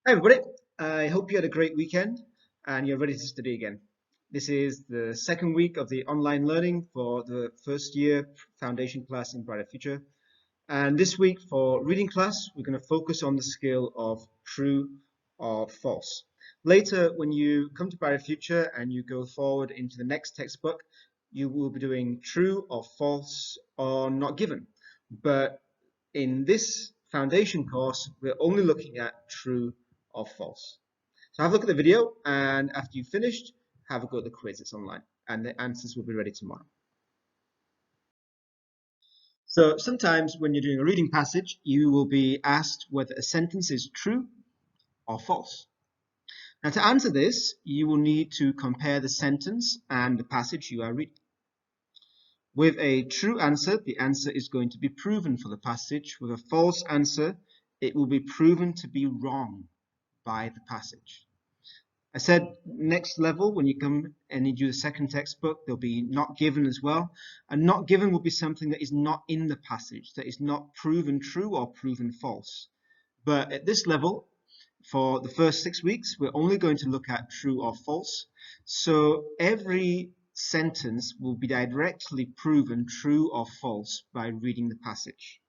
Hi everybody, I hope you had a great weekend and you're ready to study again. This is the second week of the online learning for the first year foundation class in Brighter Future. And this week for reading class, we're going to focus on the skill of true or false. Later, when you come to Brighter Future and you go forward into the next textbook, you will be doing true or false or not given. But in this foundation course, we're only looking at true or false. So have a look at the video, and after you've finished, have a go at the quiz. It's online, and the answers will be ready tomorrow. So sometimes when you're doing a reading passage, you will be asked whether a sentence is true or false. Now to answer this, you will need to compare the sentence and the passage you are reading. With a true answer, the answer is going to be proven for the passage. With a false answer, it will be proven to be wrong by the passage. I said next level, when you come and you do the second textbook, there'll be not given as well. And not given will be something that is not in the passage, that is not proven true or proven false. But at this level, for the first 6 weeks, we're only going to look at true or false. So every sentence will be directly proven true or false by reading the passage.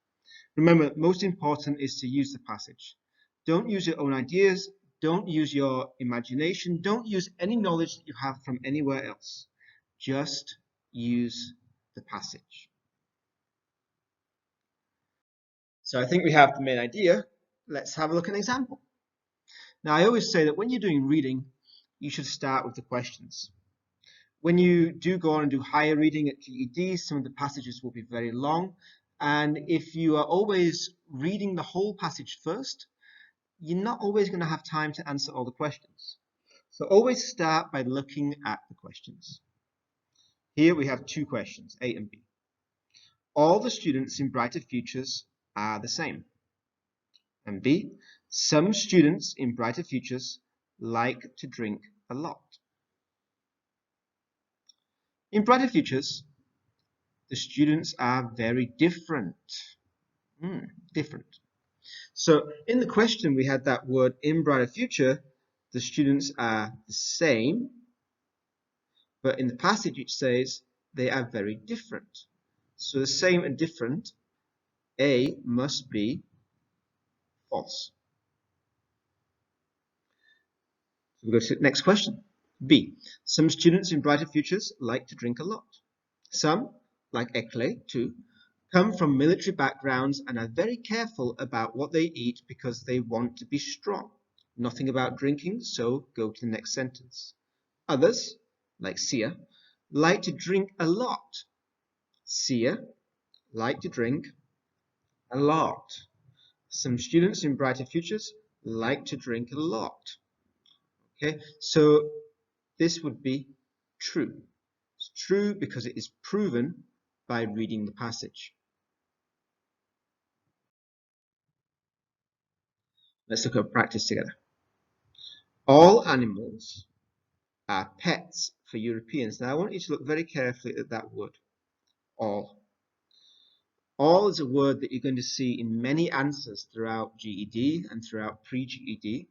Remember, most important is to use the passage. Don't use your own ideas. Don't use your imagination. Don't use any knowledge that you have from anywhere else. Just use the passage. So I think we have the main idea. Let's have a look at an example. Now, I always say that when you're doing reading, you should start with the questions. When you do go on and do higher reading at GED, some of the passages will be very long. And if you are always reading the whole passage first, you're not always going to have time to answer all the questions. So always start by looking at the questions. Here we have two questions, A and B. All the students in Brighter Futures are the same. And B, some students in Brighter Futures like to drink a lot. In Brighter Futures, the students are very different. Different. So in the question, we had that word in Brighter Future, the students are the same, but in the passage it says they are very different. So the same and different, A must be false. So we go to the next question. B. Some students in Brighter Futures like to drink a lot. Some, like Ekle too, come from military backgrounds and are very careful about what they eat because they want to be strong. Nothing about drinking, so go to the next sentence. Others, like Sia, like to drink a lot. Sia like to drink a lot. Some students in Brighter Futures like to drink a lot. Okay, so this would be true. It's true because it is proven by reading the passage. Let's look at practice together. All animals are pets for Europeans. Now I want you to look very carefully at that word, all. All is a word that you're going to see in many answers throughout GED and throughout pre-GED.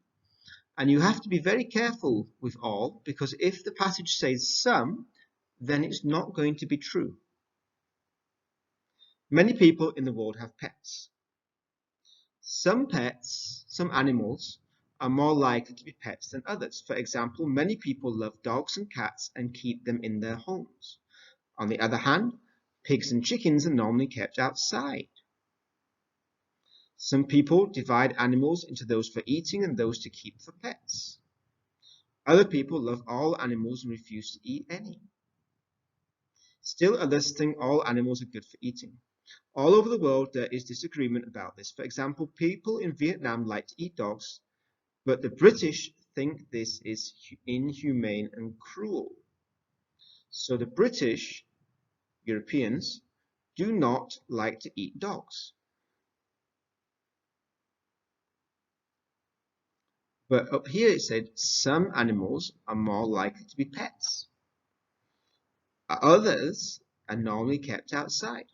And you have to be very careful with all, because if the passage says some, then it's not going to be true. Many people in the world have pets. Some pets, some animals, are more likely to be pets than others. For example, many people love dogs and cats and keep them in their homes. On the other hand, pigs and chickens are normally kept outside. Some people divide animals into those for eating and those to keep for pets. Other people love all animals and refuse to eat any. Still others think all animals are good for eating. All over the world there is disagreement about this. For example, people in Vietnam like to eat dogs, but the British think this is inhumane and cruel. So the British, Europeans, do not like to eat dogs. But up here it said some animals are more likely to be pets. Others are normally kept outside.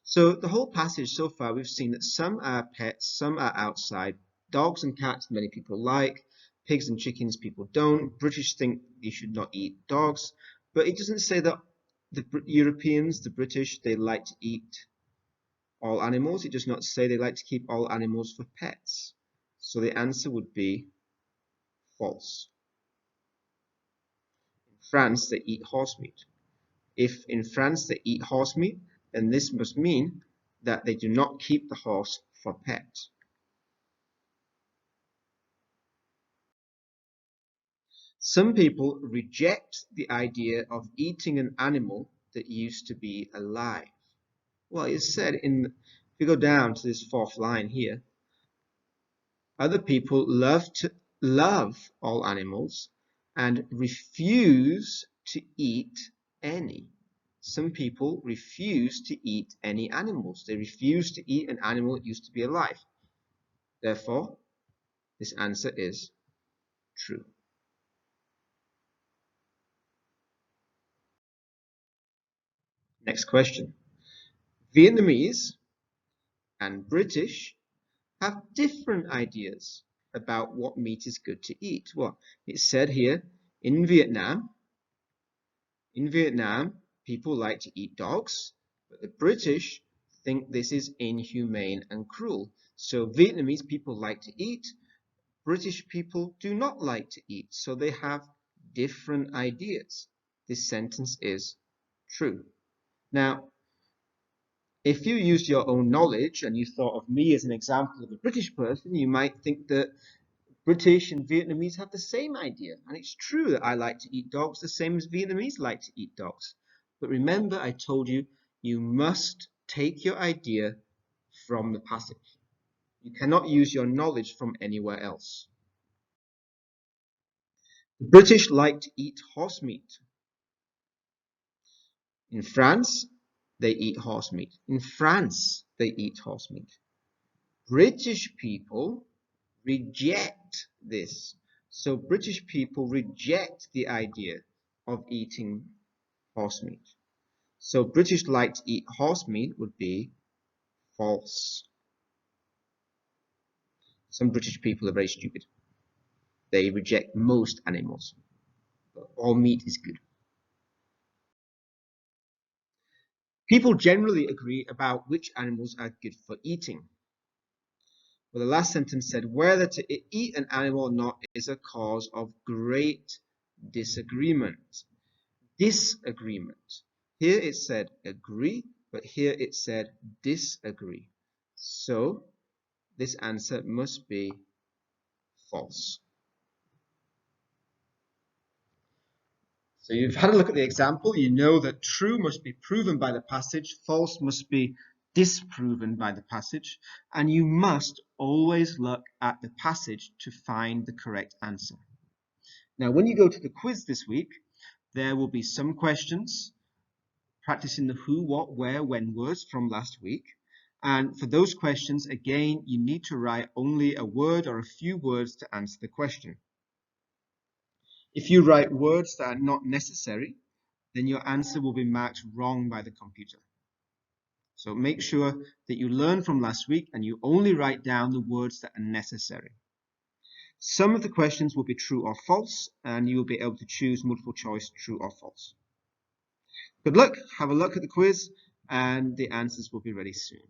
So the whole passage so far we've seen that some are pets, some are outside Dogs and cats, many people like. Pigs and chickens, people don't. British think you should not eat dogs. But it doesn't say that the Europeans, the British, they like to eat all animals. It does not say they like to keep all animals for pets. So the answer would be false. In France, they eat horse meat. If in France they eat horse meat, then this must mean that they do not keep the horse for pets. Some people reject the idea of eating an animal that used to be alive. Well, it's said if you go down to this fourth line here, other people love all animals and refuse to eat any. Some people refuse to eat any animals. They refuse to eat an animal that used to be alive. Therefore, this answer is true. Next question. Vietnamese and British have different ideas about what meat is good to eat. Well, it's said here in Vietnam, people like to eat dogs, but the British think this is inhumane and cruel. So Vietnamese people like to eat, British people do not like to eat. So they have different ideas. This sentence is true. Now, if you used your own knowledge and you thought of me as an example of a British person, you might think that British and Vietnamese have the same idea. And it's true that I like to eat dogs the same as Vietnamese like to eat dogs. But remember, I told you, you must take your idea from the passage. You cannot use your knowledge from anywhere else. The British like to eat horse meat. In France, they eat horse meat. In France, they eat horse meat. British people reject this. So British people reject the idea of eating horse meat. So British like to eat horse meat would be false. Some British people are very stupid. They reject most animals, but all meat is good. People generally agree about which animals are good for eating. Well, the last sentence said, whether to eat an animal or not is a cause of great disagreement. Disagreement. Here it said agree, but here it said disagree. So this answer must be false. So you've had a look at the example. You know that true must be proven by the passage, false must be disproven by the passage, and you must always look at the passage to find the correct answer. Now, when you go to the quiz this week, there will be some questions practicing the who, what, where, when words from last week. And for those questions, again, you need to write only a word or a few words to answer the question. If you write words that are not necessary, then your answer will be marked wrong by the computer. So make sure that you learn from last week and you only write down the words that are necessary. Some of the questions will be true or false, and you will be able to choose multiple choice true or false. Good luck, have a look at the quiz, and the answers will be ready soon.